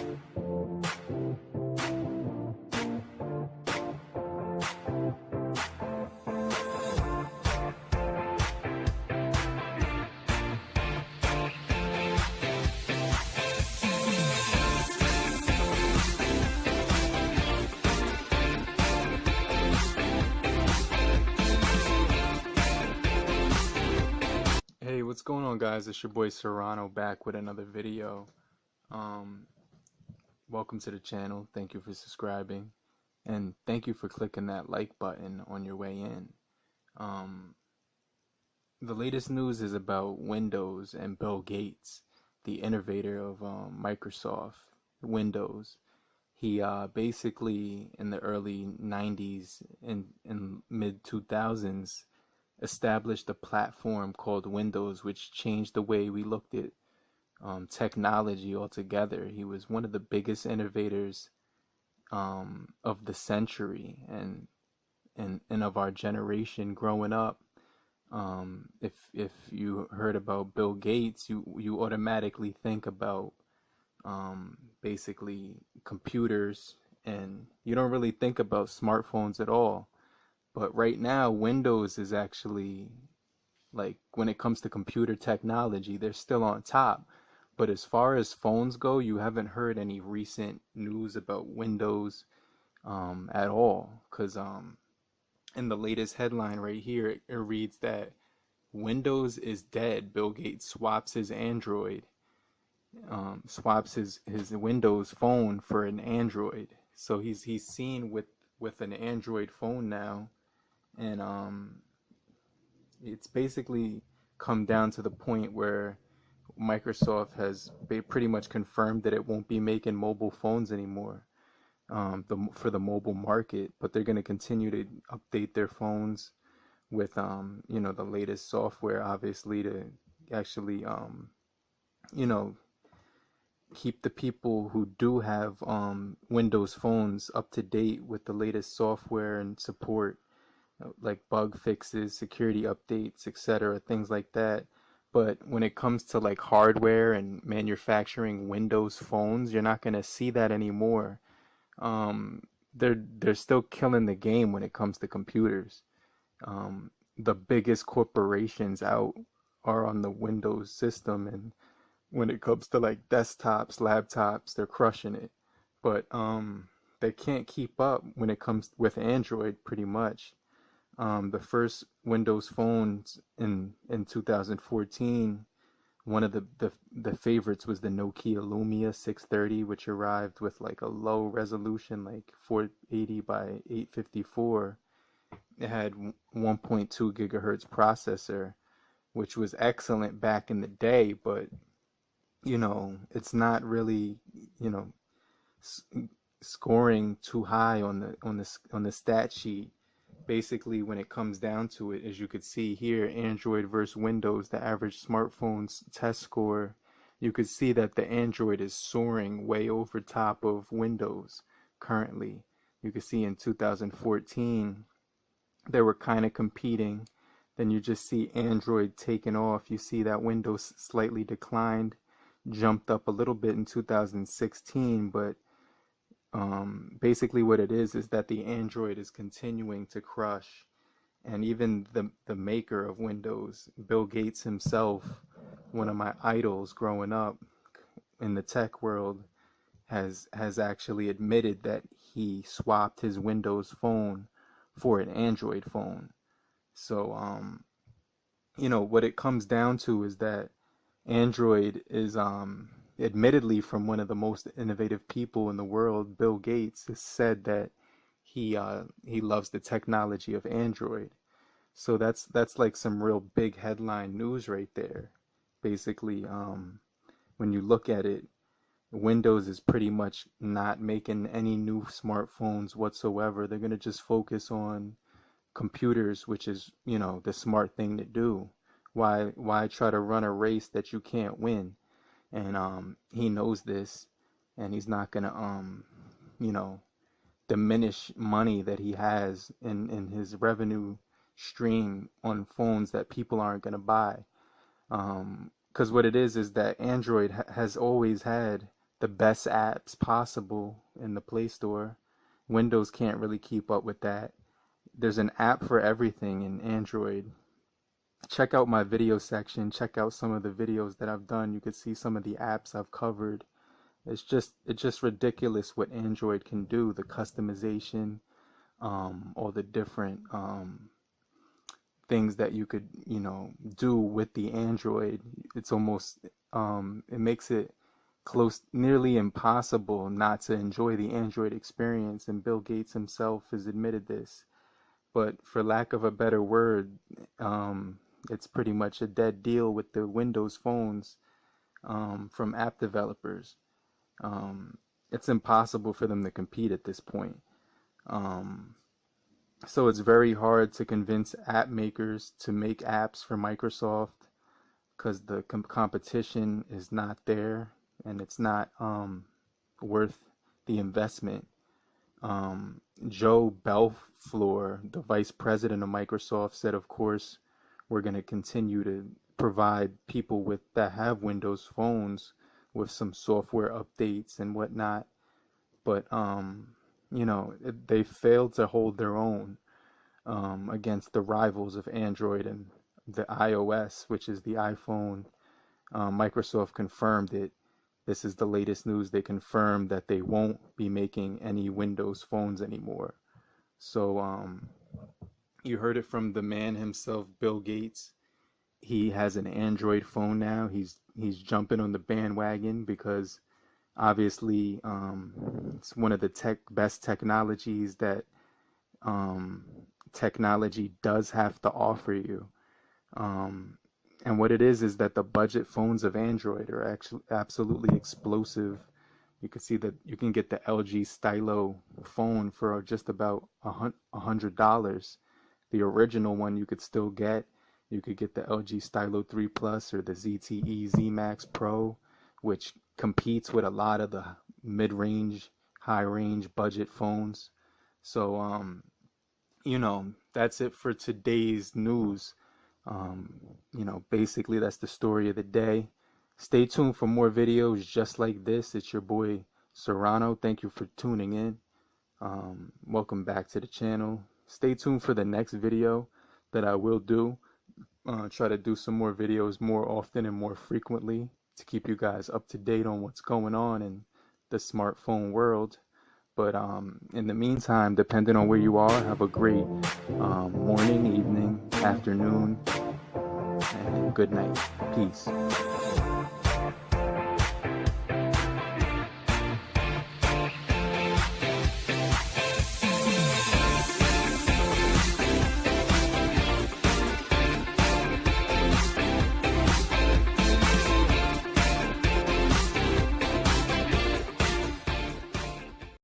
Hey, what's going on, guys? It's your boy Serrano back with another video. Um, Welcome to the channel. Thank you for subscribing, and thank you for clicking that like button on your way in. Um, the latest news is about Windows and Bill Gates, the innovator of Microsoft Windows. He basically in the early 90s and mid 2000s established a platform called Windows, which changed the way we looked at technology altogether. He was one of the biggest innovators of the century and of our generation growing up. If you heard about Bill Gates, you automatically think about basically computers, and you don't really think about smartphones at all. But right now, Windows is actually, like, when it comes to computer technology, they're still on top. But as far as phones go, you haven't heard any recent news about Windows at all. Because in the latest headline right here, it reads that Windows is dead. Bill Gates swaps his Android, swaps his Windows phone for an Android. So he's seen with an Android phone now, and it's basically come down to the point where Microsoft has pretty much confirmed that it won't be making mobile phones anymore, for the mobile market, but they're going to continue to update their phones with the latest software, obviously, to actually you know keep the people who do have Windows phones up to date with the latest software and support, like bug fixes, security updates, etc., things like that. But when it comes to like hardware and manufacturing Windows phones, you're not going to see that anymore. They're still killing the game when it comes to computers. The biggest corporations out are on the Windows system, and when it comes to like desktops, laptops, they're crushing it. But they can't keep up when it comes with Android, pretty much. The first Windows phones in 2014, one of the favorites was the Nokia Lumia 630, which arrived with like a low resolution, like 480 by 854. It had 1.2 gigahertz processor, which was excellent back in the day, but it's not really, you know, s- scoring too high on the stat sheet. Basically, when it comes down to it, as you could see here, Android versus Windows, the average smartphone's test score, you could see that the Android is soaring way over top of Windows currently. You could see in 2014 they were kind of competing. Then you just see Android taking off. You see that Windows slightly declined, jumped up a little bit in 2016, but basically what it is that the Android is continuing to crush. And even the maker of Windows, Bill Gates himself, one of my idols growing up in the tech world, has actually admitted that he swapped his Windows phone for an Android phone. So what it comes down to is that Android is, admittedly, from one of the most innovative people in the world, Bill Gates, has said that he loves the technology of Android. So that's like some real big headline news right there. Basically, when you look at it, Windows is pretty much not making any new smartphones whatsoever. They're gonna just focus on computers, which is, the smart thing to do. Why try to run a race that you can't win? And he knows this, and he's not gonna you know diminish money that he has in his revenue stream on phones that people aren't gonna buy. Because what it is that Android has always had the best apps possible in the Play Store. Windows can't really keep up with that. There's an app for everything in Android. Check out my video section. Check out some of the videos that I've done. You could see some of the apps I've covered. It's just ridiculous what Android can do. The customization, all the different things that you could, do with the Android. It's almost it makes it close nearly impossible not to enjoy the Android experience, and Bill Gates himself has admitted this. But for lack of a better word, it's pretty much a dead deal with the Windows phones from app developers. Um, it's impossible for them to compete at this point. Um, so it's very hard to convince app makers to make apps for Microsoft because the competition is not there, and it's not worth the investment. Um, Joe Belfleur, the vice president of Microsoft, said, of course, we're going to continue to provide people with that have Windows phones with some software updates and whatnot. But they failed to hold their own against the rivals of Android and the iOS, which is the iPhone. Microsoft confirmed it. This is the latest news. They confirmed that they won't be making any Windows phones anymore. So you heard it from the man himself, Bill Gates. He has an Android phone now. He's jumping on the bandwagon because obviously it's one of the best technologies that um, technology does have to offer you. Um, and what it is that the budget phones of Android are actually absolutely explosive. You can see that you can get the LG Stylo phone for just about $100. The original one you could still get. You could get the LG Stylo 3 Plus or the ZTE Z Max Pro, which competes with a lot of the mid-range, high-range budget phones. So, that's it for today's news. Basically that's the story of the day. Stay tuned for more videos just like this. It's your boy Serrano. Thank you for tuning in. Welcome back to the channel. Stay tuned for the next video that I will do. Try to do some more videos more often and more frequently to keep you guys up to date on what's going on in the smartphone world. But in the meantime, depending on where you are, have a great morning, evening, afternoon, and good night. Peace.